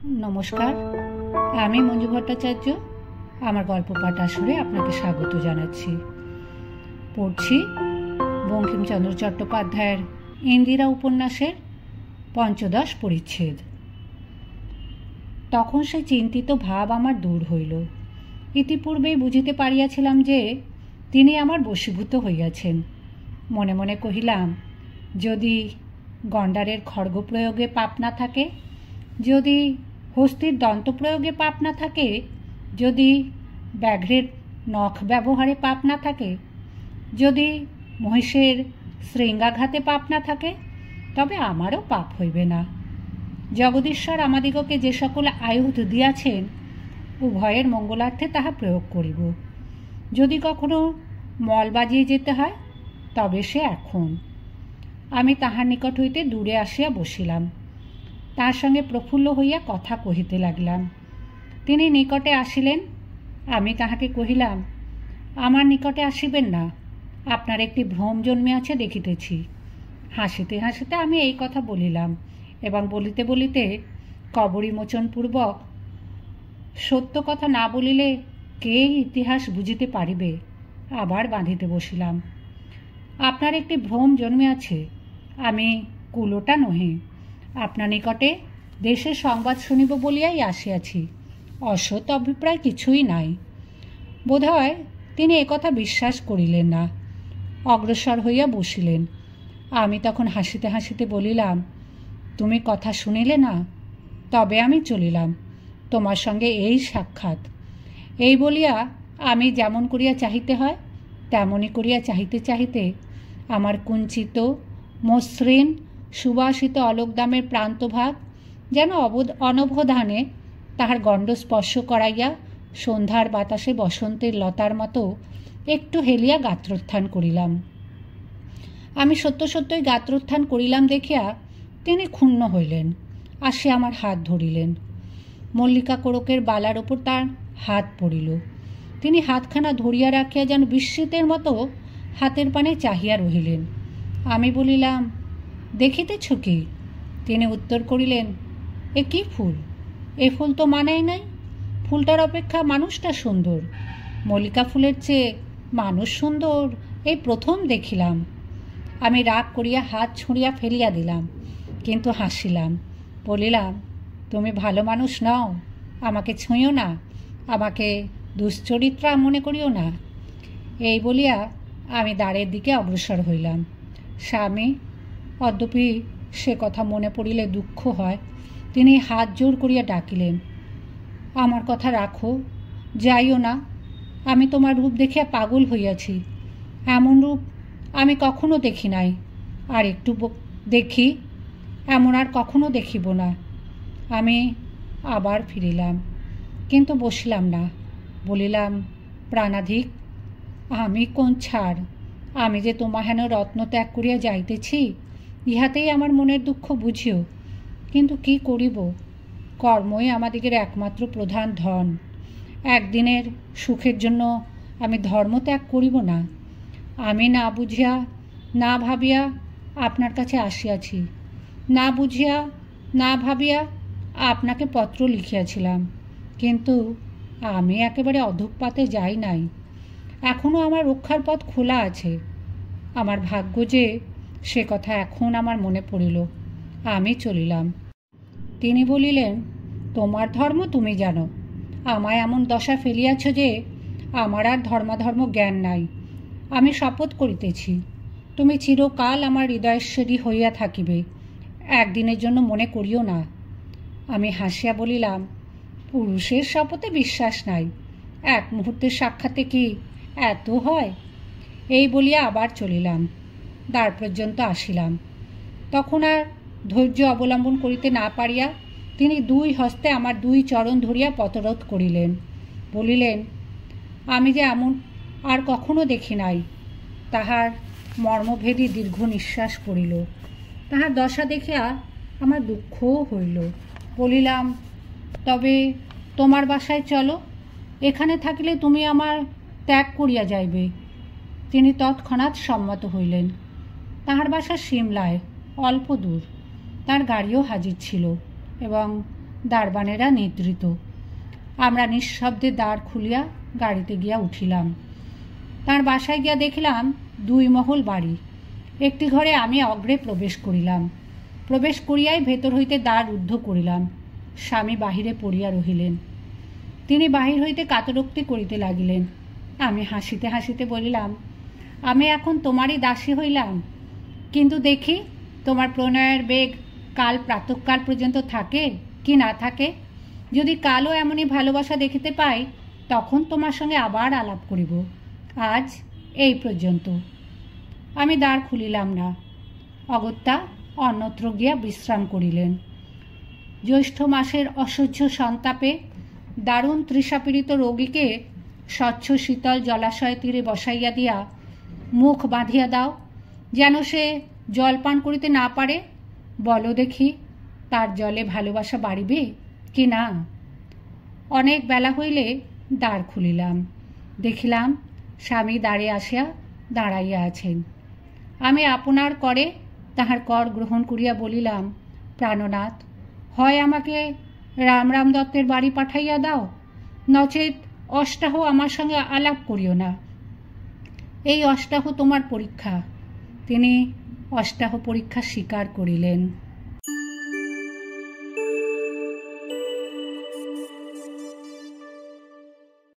नमस्कार, आमी मंजू भट्टाचार्य। आमार गल्प पाठ आसरे आपनाके स्वागत जानाच्छि। पढ़छि बंकिमचंद्र चट्टोपाध्यायेर इंदिरा उपन्यासेर पंचदश परिच्छेद। तखन से चिंतित भाव आमार दूर हইল। इतिपूर्वेই बुझिते पारियाछिलाम जे तिनि आमार बशीभूत हইয়াছেন। मने मने कहिलाम, यदि गंडारेर खड्ग प्रयोगे पाप ना थाके, यदि हस्तिर दंत प्रयोगे पाप ना थाके, यदि व्याघ्रेर नख व्यवहारे पाप ना थाके, यदि महिषेर श्रृंगाघाते पाप ना थाके, तबे आमारो पाप हইবে ना। जगदीश्वर आमादिगके जे सकल आयुध दियाछेन उभयेर मंगलार्थे ताहा प्रयोग करिब। यदि कखनो मल बाजिये जेते हय तबे से एखन। आमी ताहार निकट हইতে दूरे आसिया बसिलाम। तार संगे प्रफुल्ल हইয়া कथा कहिते लागिलाम। तिनि निकटे आसिलेन। आमी ताहाके कहिलाम, आमार निकटे आसिबेन ना, आपनार एकटी भ्रम जन्मियाछे देখিতেছি। हासिते हासिते आमी एई कथा बलिलाम एबं बलिते बलिते कबरीमोचनपूर्वक सत्य कथा ना बलिले के इतिहास बुझिते पारिबे आबार बाँधिते बसिलाम। आपनार एकटी भ्रम जन्मियाछे, आमी कुलोटा नहि। आपनार निकटे देशेर संबाद शुनिब बलियाई आसियाछि। असत् अभिप्राय किछुई नाई। बोधहय तिनि ए कथा विश्वास करिलेन ना। अग्रसर हइया बसिलेन। आमी तखन हासिते हासिते बलिलाम, तुमि कथा शुनिले ना, तबे आमी चलिलाम। तोमार संगे एई साक्षात्। एई बलिया आमी जेमन करिया चाहिते हय तेमनई करिया चाहिते चाहिते आमार कुंचित मसृण सुबासित अलकदामेर प्रान्तभाग जेन अनवधाने ताहार गण्ड स्पर्श कराइया सन्ध्यार बातासे बसन्तेर लतार मतो एकटु हेलिया गात्रोत्थान करिलाम। आमी सत्य सत्यई गात्रोत्थान करिलाम देखिया तिनि क्षुण्ण हइलेन। आसिया आमार हाथ धरिलेन। मल्लिका कोड़केर बालार ओपर तार हाथ पड़िल। तिनि हाथखाना धरिया राखिया जेन बिस्मितेर मतो हाथेर पाने चाहिया रहिलेन। आमी बलिलाम, देखितेछ कि? तिनि उत्तर करिलेन, ए कि फुल? ए फुल तो मानाय नाई। फुलटार अपेक्षा मानुषटा सुंदर। मल्लिका फुलेर चेये मानुष सुंदर एई प्रथम देखिलाम। आमी राग करिया हाथ छुड़िया फेलिया दिलाम, किन्तु हासिलाम। बलिलाम, तुमि भालो मानुष नाओ, आमाके छुঁয়ো ना, आमाके दुश्चरित्रा मने करिओ ना। एई बलिया आमी द्वारेर दिके अग्रसर हইলাম। स्वामी अद्यपि से कथा मने पड़िले दुःख हय। तिनि हाथ जोर करिया डाकिलेन, आमार कथा राखो, जाइओ ना। आमी तोमार रूप देखिया पागल हইয়াছি। एमन रूप आमी कखनो देखि नाई। आर एकटु देखी, एमन आर कखनो देखिब ना। आमी आबार फिरिलाम, किन्तु बसिलाम ना। बलिलाम, प्राणाधिक, आमी कोन छाड़। आमी जे तोमा हेन रत्न त्याग करिया जाइतेछि इहातेई आमार मनेर दुःख बुझिओ। किन्तु कि करिब? कर्मई आमादिगेर एकमात्र प्रधान धन। एकदिनेर सुखेर जन्य आमी धर्म त्याग करिब ना। आमी ना बुझिया ना भाबिया आपनार काछे आसियाछि। ना बुझिया ना भाबिया आपनाके पत्र लिखियाछिलाम, किन्तु आमी एकेबारे अधोपाते जाई नाई। एखोनो आमार रक्षार पथ खोला आछे। आमार भाग्य जे से कथा एखन आमार मने पड़िल। आमी चलिलाम। तिनि बलिलेन, तोमार धर्म तुमि जानो। आमाय एमन दशा फेलियाछ जे आमार आर धर्माधर्म ज्ञान नाई। आमी शपथ करितेछि, तुमि चिरकाल आमार हृदयेश्वरी हइया थाकिबे। एकदिनेर जन्य मने करिओ ना। आमी हासिया बलिलाम, पुरुषेर शपथे विश्वास नाई। एक मुहूर्तेर साक्षाते कि एत हय? एई बलिया आबार चलिलाम। द्वार पर्यन्त आसिलाम। तखन आर धैर्य अवलम्बन करिते ना पारिया तिनि दुई हस्ते आमार दुई चरण धरिया पथरोध करिलेन। बलिलेन, आमी जे एमन आर कखनो देखि नाई। ताहार मर्मभेदी दीर्घ निश्वास पड़िल। ताहार दशा देखिया आमार दुःखও हইল। बलिलाम, तबे तोमार बासाय चलो। एखाने थाकिले तुमि आमार त्याग करिया जाइबे। तिनि तत्क्षणात् सम्मत हইলেন। ताहार बासा सिमलाय, अल्प दूर। तार गाड़िও हाजिर छिलो এবং দারবানেরা নিদ্রিত। আমরা নিঃশব্দে দ্বার খুলিয়া গাড়িতে গিয়া উঠিলাম। তার বাসায় গিয়া দেখিলাম 2 মহল বাড়ি। একটি ঘরে আমি অগ্রে প্রবেশ করিলাম। প্রবেশ করিয়াই ভেতর হইতে দ্বার রুদ্ধ করিলাম। স্বামী বাহিরে পড়িয়া রহিলেন। তিনি বাহির হইতে কাতরোক্তি করিতে লাগিলেন। আমি হাসিতে হাসিতে বলিলাম, আমি এখন তোমারই দাসী হইলাম, কিন্তু দেখি তোমার প্রণয়ের বেগ কাল প্রাতঃকাল পর্যন্ত থাকে কি না থাকে। যদি কালও এমনই ভালোবাসা দেখিতে পাই, তখন তোমার সঙ্গে আবার আলাপ করিব। আজ এই পর্যন্ত। আমি দ্বার খুলিলাম না। অগত্যা অন্যত্র গিয়া বিশ্রাম করিলেন। জ্যৈষ্ঠ মাসের অসহ্য সন্তাপে দারুণ তৃষাপীড়িত রোগীকে স্বচ্ছ শীতল জলাশয় তীরে বসাইয়া দিয়া মুখ বাঁধিয়া দাও, যেন সে জলপান করিতে না পারে। বলো দেখি, তার জলে ভালোবাসা বাড়িবে কি না? অনেক বেলা হইলে দ্বার খুলিলাম। দেখিলাম স্বামী দ্বারে আসিয়া দাঁড়াইয়া আছেন। আমি আপনার করে তাহার কর গ্রহণ করিয়া বলিলাম, প্রাণনাথ, হয় আমাকে রামরাম দত্তের বাড়ি পাঠাইয়া দাও, নচেত অষ্টাহ আমার সঙ্গে আলাপ করিও না। এই অষ্টাহ তোমার পরীক্ষা। তিনি অষ্টাহ পরীক্ষা স্বীকার করিলেন।